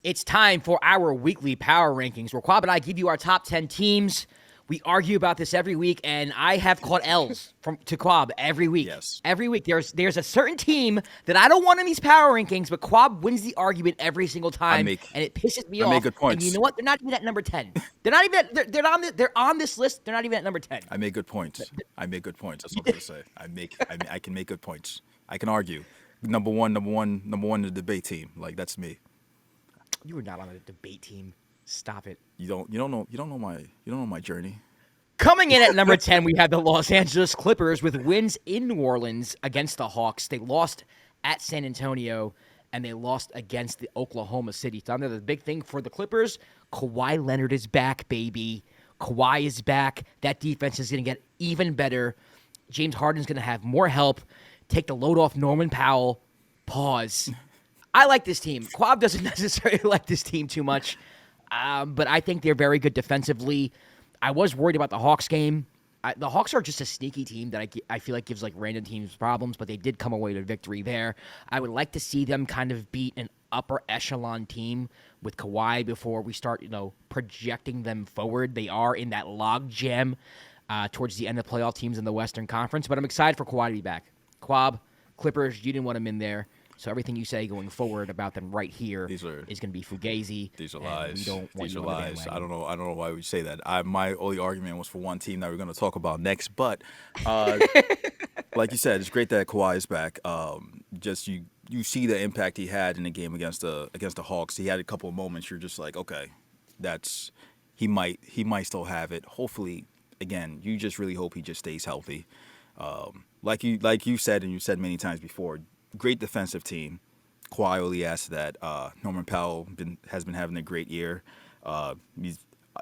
It's time for our weekly power rankings where Kwab and I give you our top 10 teams. We argue about this every week, and I have caught L's to Kwab every week. Yes. Every week. There's a certain team that I don't want in these power rankings, but Kwab wins the argument every single time, and it pisses me off. I make good points. And you know what? They're not even at number 10. They're not even they're on this list. They're not even at number 10. I make good points. That's what I'm gonna say. I can make good points. I can argue. Number one in the debate team. Like, that's me. You were not on the debate team. Stop it. You don't know my journey. Coming in at number 10, we have the Los Angeles Clippers with wins in New Orleans against the Hawks. They lost at San Antonio, and they lost against the Oklahoma City Thunder. The big thing for the Clippers, Kawhi Leonard is back, baby. Kawhi is back. That defense is going to get even better. James Harden's going to have more help. Take the load off Norman Powell. Pause. I like this team. Kwab doesn't necessarily like this team too much, but I think they're very good defensively. I was worried about the Hawks game. The Hawks are just a sneaky team that I feel like gives like random teams problems, but they did come away with a victory there. I would like to see them kind of beat an upper echelon team with Kawhi before we start, projecting them forward. They are in that log jam towards the end of playoff teams in the Western Conference, but I'm excited for Kawhi to be back. Kwab, Clippers, you didn't want him in there. So everything you say going forward about them right here is going to be fugazi. These are lies. We don't want These are you lies. I don't know why we say that. My only argument was for one team that we're going to talk about next. But like you said, it's great that Kawhi is back. Just you see the impact he had in the game against the Hawks. He had a couple of moments. You're just like, okay, he might still have it. Hopefully, again, you just really hope he just stays healthy. Like you said, and you said many times before. Great defensive team. Kawhi only adds to that. Norman Powell has been having a great year.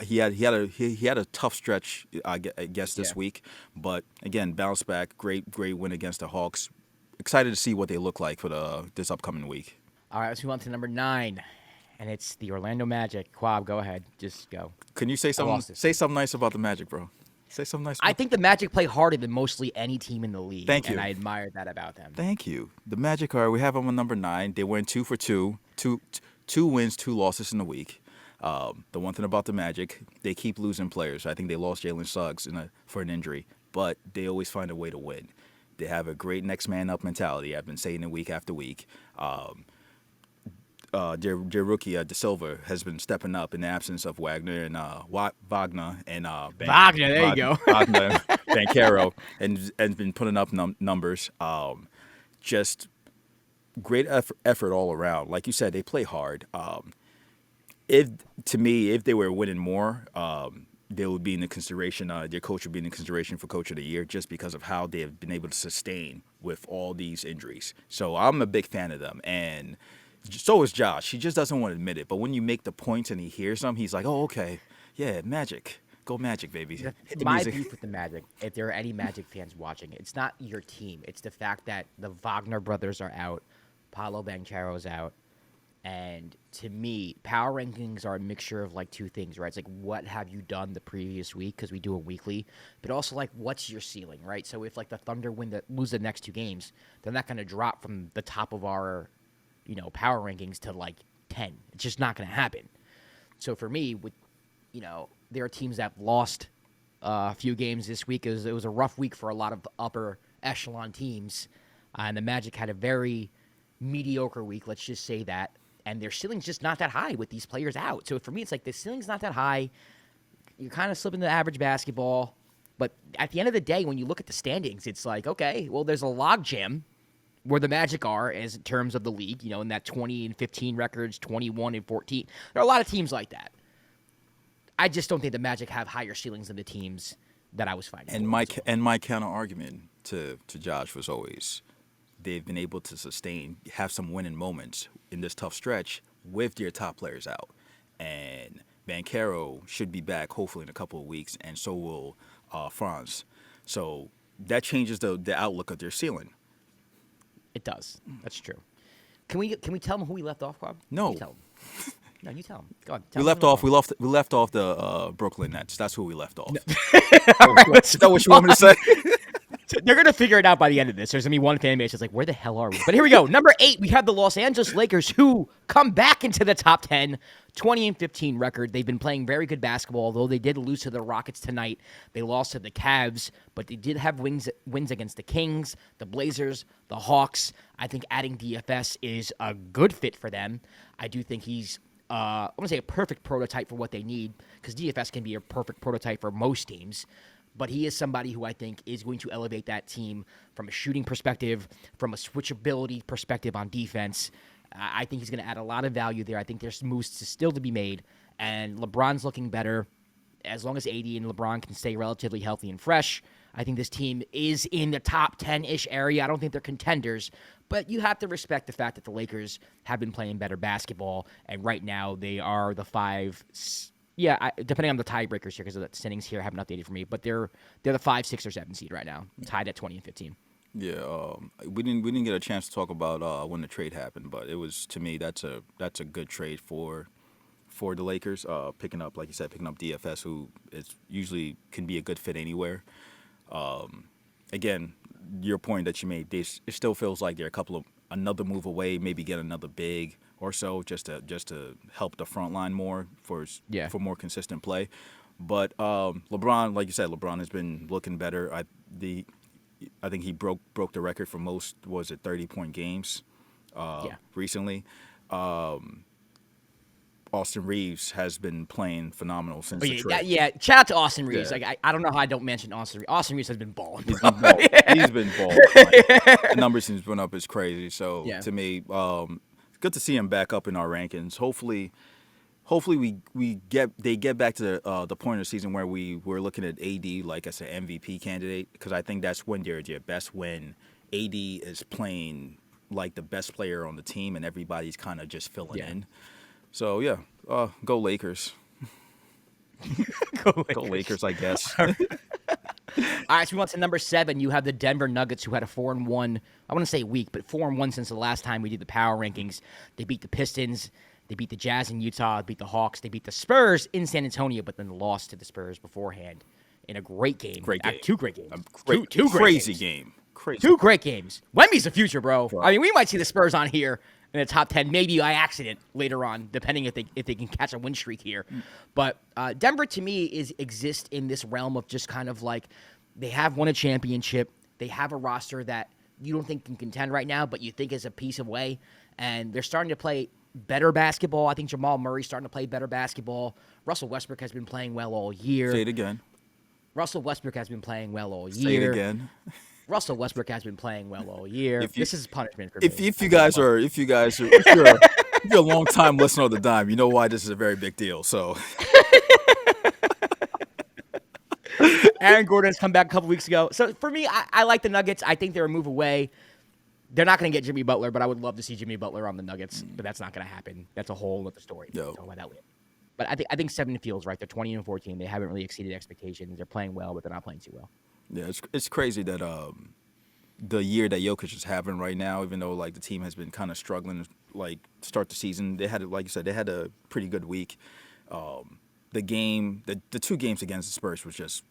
He had a tough stretch, I guess, this week. But again, bounce back. Great win against the Hawks. Excited to see what they look like for this upcoming week. All right, let's move on to number 9, and it's the Orlando Magic. Kwab, go ahead, just go. Can you say something nice about the Magic, bro? Say something nice. I think the Magic play harder than mostly any team in the league. Thank you. And I admire that about them. Thank you. The Magic we have them on number 9. They went 2 for 2. Two wins, 2 losses in the week. The one thing about the Magic, they keep losing players. I think they lost Jalen Suggs for an injury, but they always find a way to win. They have a great next man up mentality. I've been saying it week after week. Their rookie De Silva has been stepping up in the absence of Wagner and Wagner and Wagner. There you go. Wagner, Banchero, and been putting up numbers. Just great effort all around. Like you said, they play hard. If they were winning more, they would be in the consideration. Their coach would be in the consideration for Coach of the Year just because of how they have been able to sustain with all these injuries. So I'm a big fan of them, and so is Josh. He just doesn't want to admit it. But when you make the points and he hears them, he's like, oh, okay. Yeah, Magic. Go Magic, baby. Hit the my music. beef with the Magic, if there are any Magic fans watching, it's not your team. It's the fact that the Wagner brothers are out, Paolo Banchero's out, and to me, power rankings are a mixture of like two things, right? It's like, what have you done the previous week, because we do it weekly, but also like, what's your ceiling, right? So if like the Thunder lose the next 2 games, they're not going to drop from the top of our power rankings to like 10. It's just not going to happen. So for me, there are teams that lost a few games this week. It was a rough week for a lot of upper echelon teams, and the Magic had a very mediocre week. Let's just say that, and their ceiling's just not that high with these players out. So for me, it's like the ceiling's not that high. You're kind of slipping to average basketball, but at the end of the day, when you look at the standings, it's like, okay, well, there's a log jam where the Magic are as in terms of the league, in that 20-15 records, 21-14. There are a lot of teams like that. I just don't think the Magic have higher ceilings than the teams that I was finding. And my counter argument to Josh was always they've been able to have some winning moments in this tough stretch with their top players out. And Banchero should be back hopefully in a couple of weeks, and so will Franz. So that changes the outlook of their ceiling. It does. That's true. Can we tell them who we left off, Kwab? No. You tell them. No, you tell them. Go on. We left off the Brooklyn Nets. That's who we left off. All right, Is that what you want me to say? So they're gonna figure it out by the end of this. There's gonna be one fan base that's like, "Where the hell are we?" But here we go. Number 8, we have the Los Angeles Lakers, who come back into the top 10, 20-15 record. They've been playing very good basketball, although they did lose to the Rockets tonight. They lost to the Cavs, but they did have wins against the Kings, the Blazers, the Hawks. I think adding DFS is a good fit for them. I do think he's I want to say a perfect prototype for what they need, because DFS can be a perfect prototype for most teams. But he is somebody who I think is going to elevate that team from a shooting perspective, from a switchability perspective on defense. I think he's going to add a lot of value there. I think there's moves still to be made, and LeBron's looking better. As long as AD and LeBron can stay relatively healthy and fresh, I think this team is in the top 10-ish area. I don't think they're contenders, but you have to respect the fact that the Lakers have been playing better basketball, and right now they are the 5. Yeah, depending on the tiebreakers here, because the standings here haven't updated for me, but they're the 5, 6, or 7 seed right now, tied at 20-15. Yeah, we didn't get a chance to talk about when the trade happened, but it was, to me, that's a good trade for the Lakers. Picking up, like you said, picking up DFS, who is usually can be a good fit anywhere. Again, your point that you made, it still feels like they're another move away, maybe get another big or so, just to help the front line more for more consistent play. But LeBron, like you said, LeBron has been looking better. I think he broke the record for most, was it 30-point games recently. Austin Reeves has been playing phenomenal since the trade. Shout out to Austin Reeves. Yeah. Like I don't know how I don't mention Austin Reeves. Austin Reeves has been balling. He's been balling. He's been balling. The numbers he's been up is crazy. So to me, it's good to see him back up in our rankings. Hopefully they get back to the point of the season where we're looking at AD like as an MVP candidate, because I think that's when they're their best, when AD is playing like the best player on the team and everybody's kind of just filling in. So, go Lakers. Go Lakers, I guess. All right, so we want to number 7. You have the Denver Nuggets, who had a 4-1, I want to say week, but 4-1 since the last time we did the power rankings. They beat the Pistons. They beat the Jazz in Utah, beat the Hawks. They beat the Spurs in San Antonio, but then lost to the Spurs beforehand in a great game. Two great games. Two crazy game. Crazy. 2 great games. Wemby's the future, bro. I mean, we might see the Spurs on here in the top 10, maybe by accident later on, depending if they can catch a win streak here. But Denver, to me, exists in this realm of just kind of like, they have won a championship. They have a roster that you don't think can contend right now, but you think is a piece away. And they're starting to play better basketball. I think Jamal Murray's starting to play better basketball. Russell Westbrook has been playing well all year. Say it again. Russell Westbrook has been playing well all year. Say it again. Russell Westbrook has been playing well all year. This is punishment for me. If you're a long time listener of the Dime, you know why this is a very big deal. So Aaron Gordon has come back a couple weeks ago. So for me, I like the Nuggets. I think they're a move away. They're not going to get Jimmy Butler, but I would love to see Jimmy Butler on the Nuggets. But that's not going to happen. That's a whole other story. No. Talk about that later. But I think 7 feels right. They're 20-14. They haven't really exceeded expectations. They're playing well, but they're not playing too well. Yeah, it's crazy that the year that Jokic is having right now, even though like the team has been kind of struggling like start the season, they had, like you said, they had a pretty good week. The 2 games against the Spurs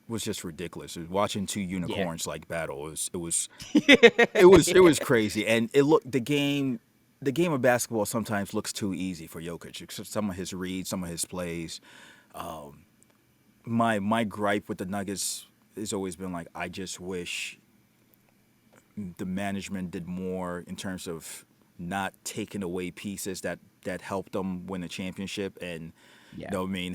was just ridiculous. Watching 2 unicorns like battle, it was crazy. And the game of basketball sometimes looks too easy for Jokic. Some of his reads, some of his plays. My gripe with the Nuggets has always been like, I just wish the management did more in terms of not taking away pieces that helped them win a championship and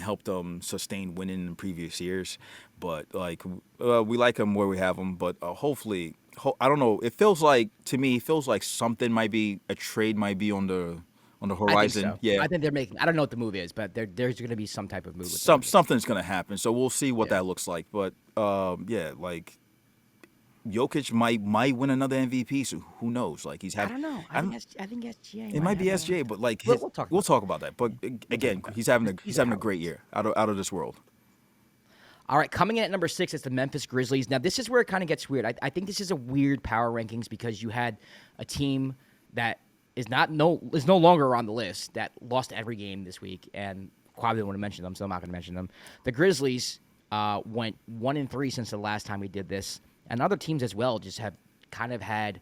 helped them sustain winning in previous years. But like we like them where we have them, but hopefully, I don't know. To me, it feels like a trade might be on the horizon. I think so. Yeah, I think they're making. I don't know what the move is, but there's going to be some type of move. Something's going to happen. So we'll see what that looks like. But like Jokic might win another MVP. So who knows? Like he's having. I don't know. I think SGA. It might be SGA, but like we'll talk about that. But again, he's having a great year, out of this world. All right, coming in at number 6 is the Memphis Grizzlies. Now, this is where it kind of gets weird. I think this is a weird power rankings because you had a team that is no longer on the list that lost every game this week, and Kwab didn't want to mention them, so I'm not going to mention them. The Grizzlies went 1-3 since the last time we did this. and other teams as well just have kind of had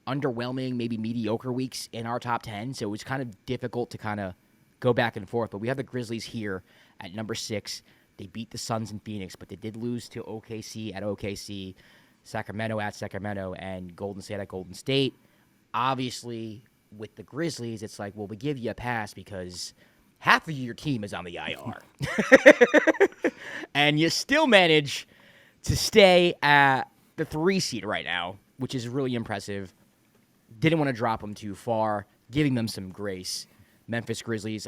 underwhelming, maybe mediocre weeks in our top 10. So it's kind of difficult to kind of go back and forth. But we have the Grizzlies here at number 6. They beat the Suns in Phoenix, but they did lose to OKC at OKC, Sacramento at Sacramento, and Golden State at Golden State. Obviously, with the Grizzlies, it's like, well, we give you a pass because half of your team is on the IR. And you still manage to stay at the 3 seed right now, which is really impressive. Didn't want to drop them too far, giving them some grace. Memphis Grizzlies,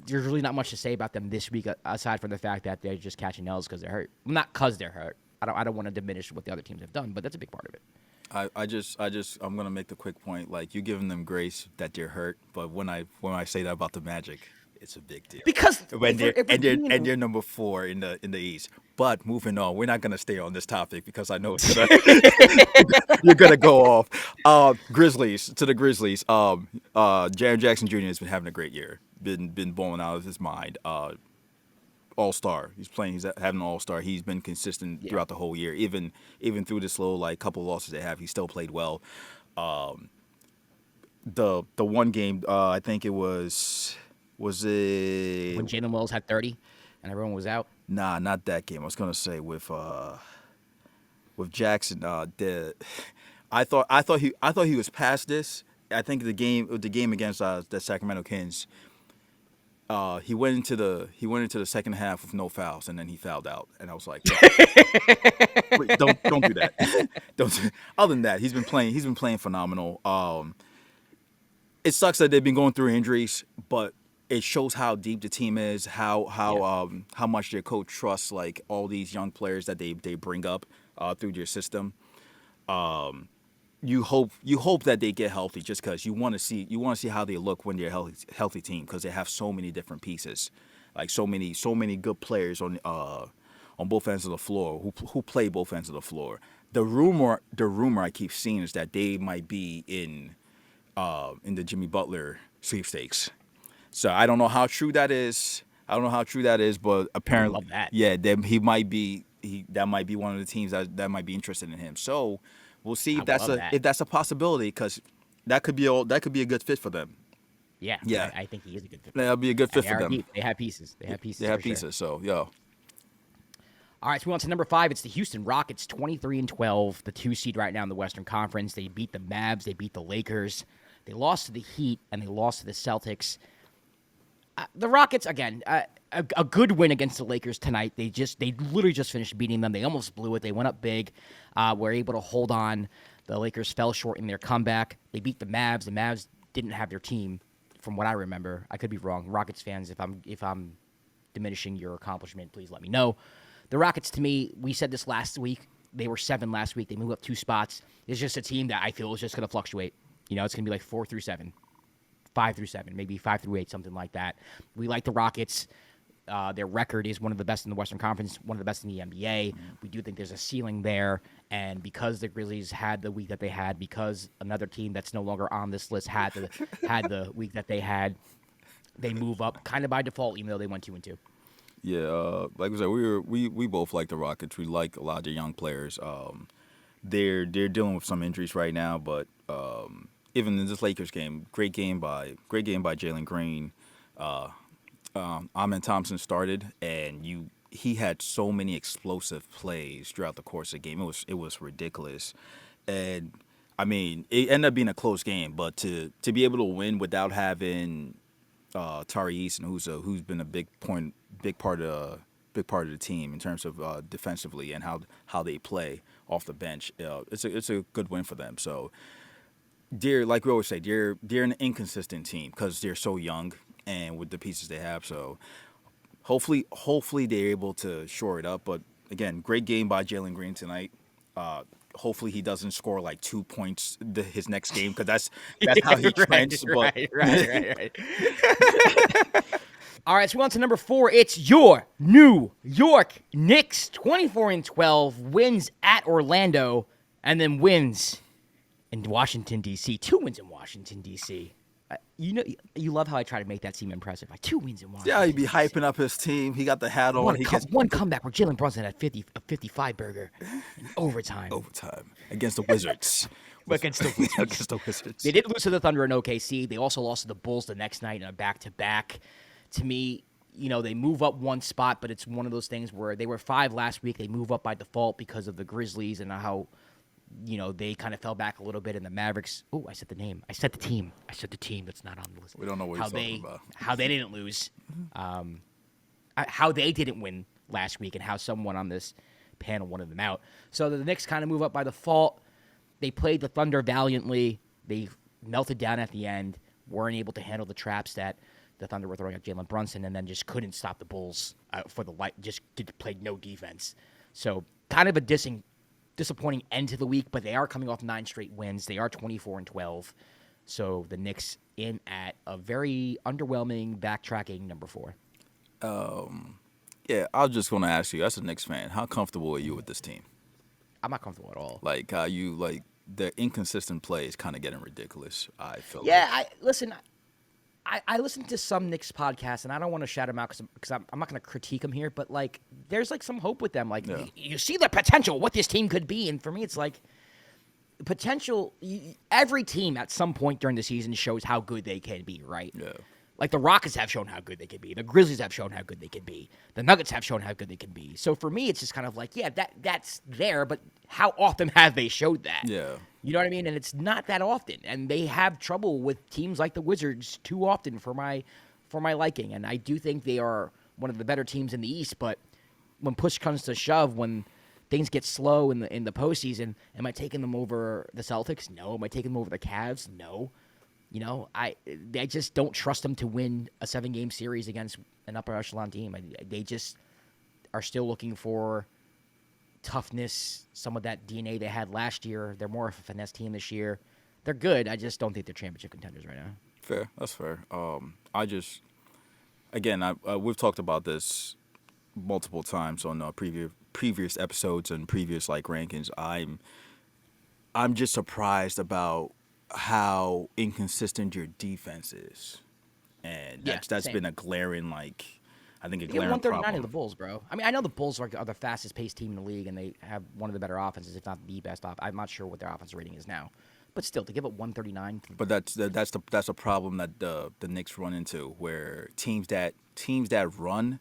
there's really not much to say about them this week aside from the fact that they're just catching L's because they're hurt. Well, not because they're hurt. I don't want to diminish what the other teams have done, but that's a big part of it. I'm gonna make the quick point. Like, you're giving them grace that they're hurt, but when I say that about the Magic, it's a big deal Because when they're number 4 in the East. But moving on, we're not gonna stay on this topic because I know you're gonna go off. Grizzlies to the Grizzlies. Jaren Jackson Jr. has been having a great year. Been balling out of his mind. All-star. He's having an all-star. He's been consistent throughout the whole year. Even through this little couple losses they have, he still played well. The one game, I think it was it when Jalen Wells had 30 and everyone was out? Nah, not that game. I was gonna say with Jackson. I thought he was past this. I think the game against the Sacramento Kings. He went into the second half with no fouls, and then he fouled out. And I was like, wait, don't do that. Other than that, he's been playing phenomenal. It sucks that they've been going through injuries, but it shows how deep the team is, how much their coach trusts like all these young players that they bring up through their system. You hope that they get healthy just because you want to see how they look when they're a healthy team because they have so many different pieces, like so many good players on both ends of the floor who play both ends of the floor. The rumor I keep seeing is that they might be in the Jimmy Butler sweepstakes. So I don't know how true that is. But apparently, that might be one of the teams that might be interested in him. So we'll see if that's a possibility because that could be a good fit for them. Yeah. I think he is a good fit. That'll be a good fit for them. They have pieces. So yeah. All right, so we on to number 5. It's the Houston Rockets, 23-12, the 2 seed right now in the Western Conference. They beat the Mavs. They beat the Lakers. They lost to the Heat, and they lost to the Celtics. The Rockets, again, a good win against the Lakers tonight. They literally just finished beating them. They almost blew it. They went up big, were able to hold on. The Lakers fell short in their comeback. They beat the Mavs. The Mavs didn't have their team, from what I remember. I could be wrong. Rockets fans, if I'm diminishing your accomplishment, please let me know. The Rockets, to me, we said this last week. They were 7 last week. They moved up 2 spots. It's just a team that I feel is just going to fluctuate. It's going to be like 4 through 7. 5 through 7, maybe 5 through 8, something like that. We like the Rockets. Their record is one of the best in the Western Conference, one of the best in the NBA. We do think there's a ceiling there, and because the Grizzlies had the week that they had, because another team that's no longer on this list had the week that they had, they move up kind of by default, even though they went 2-2. Yeah, like I said, we both like the Rockets. We like a lot of the young players. They're dealing with some injuries right now, but even in this Lakers game, great game by Jalen Green. Amen Thompson started, and he had so many explosive plays throughout the course of the game. It was ridiculous, and I mean it ended up being a close game. But to be able to win without having Tari Eason, who's been a big part of the team in terms of defensively and how they play off the bench, it's a good win for them. So. Like we always say, they're an inconsistent team because they're so young and with the pieces they have. So hopefully they're able to shore it up. But again, great game by Jalen Green tonight. Hopefully he doesn't score like 2 points his next game because that's how he trends. Right. All right, so we're on to number 4. It's your New York Knicks, 24-12, wins at Orlando, and then wins in Washington, D.C. 2 wins in Washington, D.C. You love how I try to make that seem impressive. Like 2 wins in Yeah, he'd Washington. be hyping up his team. He got the hat on. He gets One comeback where Jalen Brunson had a 55 burger in overtime overtime against the Wizards. against the Wizards. Against the Wizards. They did lose to the Thunder in OKC. They also lost to the Bulls the next night in a back-to-back. To me, they move up one spot, but it's one of those things where they were 5 last week. They move up by default because of the Grizzlies and how they kind of fell back a little bit in the Mavericks. Oh, I said the name. I said the team. I said the team that's not on the list. We don't know what you're talking about. How they didn't lose. How they didn't win last week and how someone on this panel wanted them out. So the Knicks kind of move up by default. They played the Thunder valiantly. They melted down at the end, weren't able to handle the traps that the Thunder were throwing at Jalen Brunson, and then just couldn't stop the Bulls for the light. Just played no defense. So kind of a disappointing end to the week, but they are coming off 9 straight wins. They are 24-12. So the Knicks in at a very underwhelming backtracking number 4. Yeah, I was just going to ask you, as a Knicks fan, how comfortable are you with this team? I'm not comfortable at all. Like how you the inconsistent play is kind of getting ridiculous. I feel. Yeah, I listen to some Knicks podcasts, and I don't want to shout them out because I'm not going to critique them here, but there's some hope with them. You see the potential, what this team could be, and for me, it's potential. Every team at some point during the season shows how good they can be, right? Yeah. Like the Rockets have shown how good they can be. The Grizzlies have shown how good they can be. The Nuggets have shown how good they can be. So for me, it's just kind of that's there, but how often have they showed that? Yeah. You know what I mean? And it's not that often. And they have trouble with teams like the Wizards too often for my liking. And I do think they are one of the better teams in the East, but when push comes to shove, when things get slow in the postseason, am I taking them over the Celtics? No. Am I taking them over the Cavs? No. I just don't trust them to win a 7-game series against an upper echelon team. They just are still looking for toughness, some of that DNA they had last year. They're more of a finesse team this year. They're good. I just don't think they're championship contenders right now. Fair. That's fair. We've talked about this multiple times on previous episodes and previous rankings. I'm just surprised about how inconsistent your defense is, and that's been a glaring I think a glaring 139 problem. of the Bulls, bro. I mean, I know the Bulls are the fastest paced team in the league, and they have one of the better offenses, if not the best. I'm not sure what their offensive rating is now, but still, to give up 139. But that's a problem that the Knicks run into, where teams that run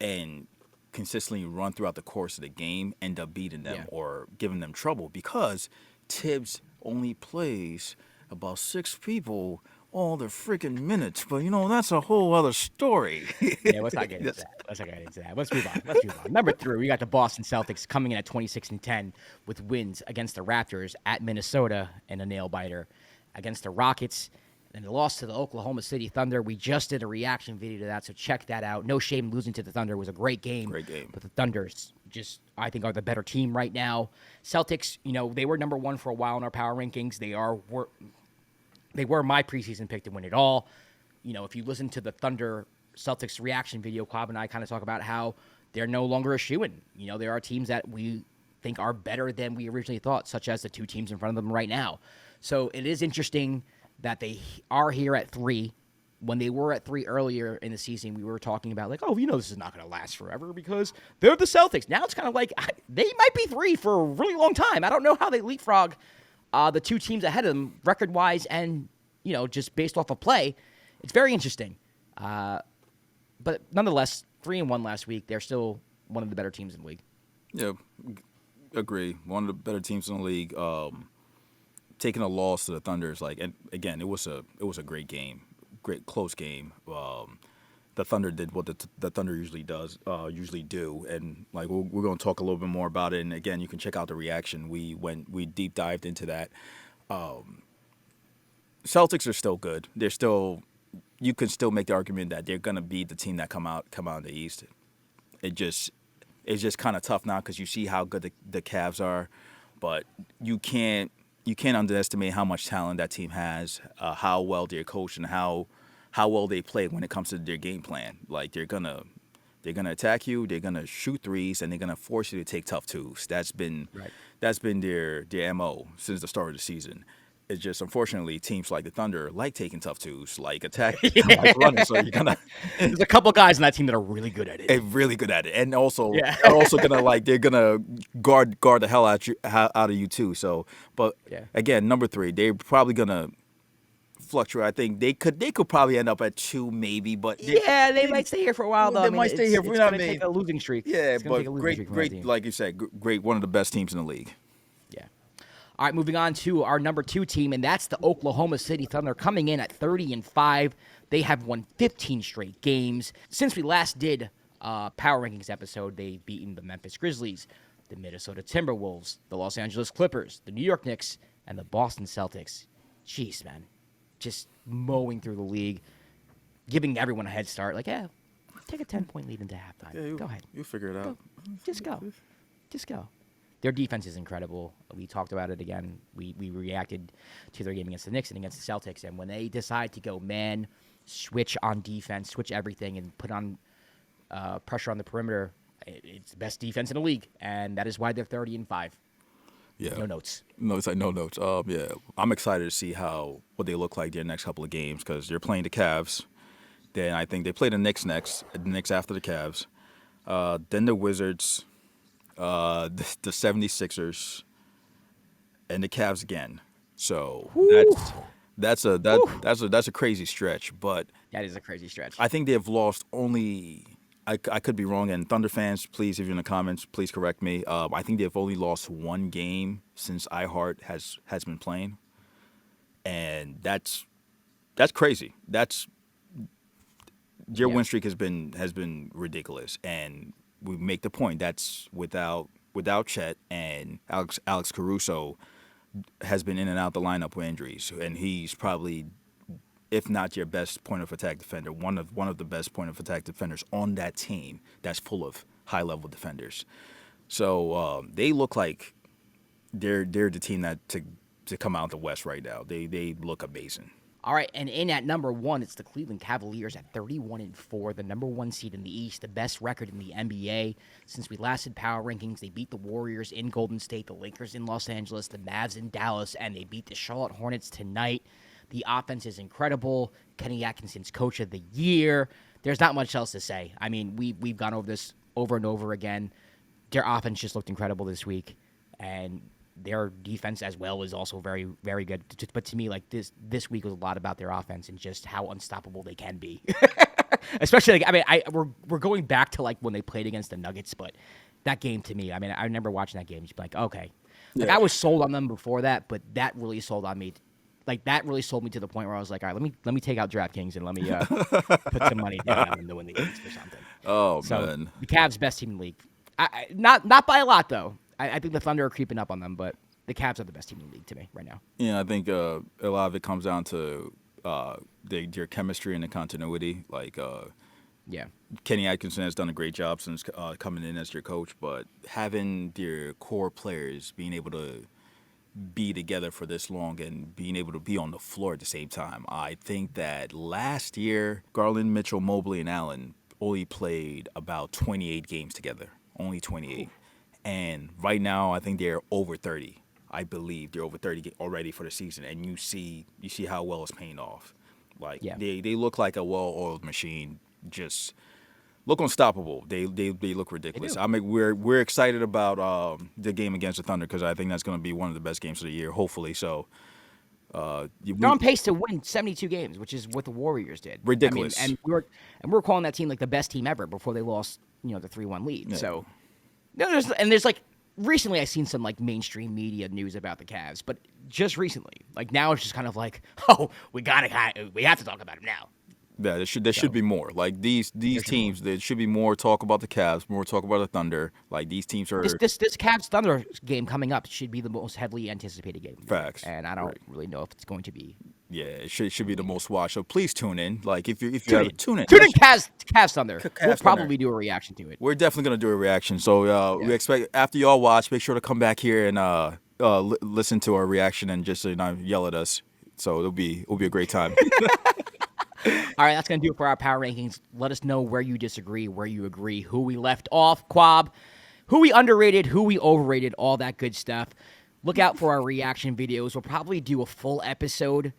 and consistently run throughout the course of the game end up beating them or giving them trouble because Tibbs only plays about 6 people all the freaking minutes. But, that's a whole other story. Yeah, let's not get into that. Let's move on. Number 3, we got the Boston Celtics coming in at 26-10 with wins against the Raptors at Minnesota and a nail-biter, against the Rockets, and the loss to the Oklahoma City Thunder. We just did a reaction video to that, so check that out. No shame losing to the Thunder. It was a great game. Great game. But the Thunders I think, are the better team right now. Celtics, they were number 1 for a while in our power rankings. They were my preseason pick to win it all. If you listen to the Thunder Celtics reaction video, Kwab and I kind of talk about how they're no longer a shoo-in. There are teams that we think are better than we originally thought, such as the 2 teams in front of them right now. So it is interesting that they are here at 3. When they were at 3 earlier in the season, we were talking about this is not going to last forever because they're the Celtics. Now it's kind of they might be 3 for a really long time. I don't know how they leapfrog the 2 teams ahead of them record-wise and, just based off of play. It's very interesting. But nonetheless, 3-1 last week. They're still one of the better teams in the league. Yeah, agree. One of the better teams in the league. Taking a loss to the Thunders, and again, it was a great game. Great close game. The Thunder did what the Thunder usually do, and we're going to talk a little bit more about it. And again, you can check out the reaction. We deep dived into that. Celtics are still good. You can still make the argument that they're going to be the team that come out in the East. It's just kind of tough now because you see how good the Cavs are, but you can't underestimate how much talent that team has, how well they're coached, and how well they play when it comes to their game plan. They're gonna attack you, they're gonna shoot threes, and they're gonna force you to take tough twos. That's been their MO since the start of the season. It's just unfortunately teams like the Thunder like taking tough twos, like attack, like Yeah. running. So you're gonna There's a couple guys on that team that are really good at it. really good at it, and also Yeah. they're also gonna they're gonna guard the hell out of you too. So, but Yeah. again, number 3, they're probably gonna fluctuate. I think they could probably end up at 2 maybe, but Yeah, they might stay here for a while, though. they I mean, might stay here for, it's you know going what to I mean? take a losing streak. Yeah, It's going to take a but losing streak from that team. great, like you said, great, one of the best teams in the league. Yeah. All right, moving on to our number 2 team, and that's the Oklahoma City Thunder, coming in at 30-5. They have won 15 straight games. Since we last did Power Rankings episode, they've beaten the Memphis Grizzlies, the Minnesota Timberwolves, the Los Angeles Clippers, the New York Knicks, and the Boston Celtics. Jeez, man. Just mowing through the league, giving everyone a head start. Like, yeah, take a 10-point lead into halftime. Yeah, Go ahead. You figure it out. Just go. Just go. Their defense is incredible. We talked about it again. We reacted to their game against the Knicks and against the Celtics. And when they decide to go man, switch on defense, switch everything, and put on pressure on the perimeter, it's the best defense in the league. And that is why they're 30-5. Yeah. No notes. No, it's like no notes. Yeah, I'm excited to see what they look like their next couple of games because they're playing the Cavs. Then I think they play the Knicks next. The Knicks after the Cavs. Then the Wizards, the 76ers, and the Cavs again. So that's a crazy stretch. But That is a crazy stretch. I think they have lost only. I could be wrong, and Thunder fans, please, if you're in the comments, please correct me. I think they've only lost 1 game since iHeart has been playing, and that's crazy. Their win streak has been ridiculous, and we make the point that's without Chet, and Alex Caruso has been in and out the lineup with injuries, and he's probably, if not your best point of attack defender, one of the best point of attack defenders on that team that's full of high level defenders. So they look like they're the team that to come out the West right now. They look amazing. All right, and in at number 1, it's the Cleveland Cavaliers at 31-4, the number 1 seed in the East, the best record in the NBA. Since we last did Power Rankings, they beat the Warriors in Golden State, the Lakers in Los Angeles, the Mavs in Dallas, and they beat the Charlotte Hornets tonight. The offense is incredible. Kenny Atkinson's Coach of the Year. There's not much else to say. I mean, we've gone over this over and over again. Their offense just looked incredible this week, and their defense as well is also very, very good. But to me, like this week was a lot about their offense and just how unstoppable they can be. Especially, we're going back to like when they played against the Nuggets, but that game to me, I mean, I remember watching that game. Just be like, okay, like I was sold on them before that, but that really sold on me. Like that really sold me to the point where I was like, all right, let me take out DraftKings and let me put some money down on them to win the East or something. Oh So man, the Cavs best team in the league. Not by a lot though. I think the Thunder are creeping up on them, but the Cavs are the best team in the league to me right now. yeah, I think a lot of it comes down to their chemistry and the continuity. Like Yeah. Kenny Atkinson has done a great job since coming in as your coach, but having their core players being able to be together for this long and being able to be on the floor at the same time. I think that last year, Garland, Mitchell, Mobley, and Allen only played about 28 games together. Only 28. And right now, I think they're over 30. I believe they're over 30 already for the season. And you see how well it's paying off. Like, they look like a well-oiled machine. Just look unstoppable. They look ridiculous. I mean, we're excited about the game against the Thunder because I think that's going to be one of the best games of the year, hopefully. So They're on pace to win 72 games, which is what the Warriors did. Ridiculous. I mean, and we're calling that team like the best team ever before they lost, the 3-1 lead. Yeah. So there's like recently I've seen some like mainstream media news about the Cavs, but just recently, like now it's just kind of like, oh, we have to talk about them now. Yeah, there should be more. Like these teams, there should be more talk about the Cavs, more talk about the Thunder. Like these teams are this Cavs Thunder game coming up should be the most heavily anticipated game. Facts. And I don't really know if it's going to be. Yeah, it should be the most watched. So please tune in. Like if you tune in. Tune in Cavs Thunder. We'll probably Thunder. do a reaction to it. We're definitely gonna do a reaction. So we expect after y'all watch, make sure to come back here and listen to our reaction and just yell at us. So it'll be a great time. All right, that's going to do it for our power rankings. Let us know where you disagree, where you agree, who we left off, Kwab, who we underrated, who we overrated, all that good stuff. look out for our reaction videos. We'll probably do a full episode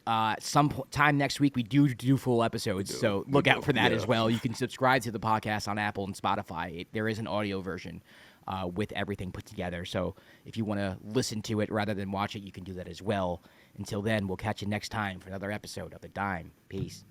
time next week. We do full episodes, so look out for that as well. You can subscribe to the podcast on Apple and Spotify. There is an audio version with everything put together. So if you want to listen to it rather than watch it, you can do that as well. Until then, we'll catch you next time for another episode of The Dime. Peace.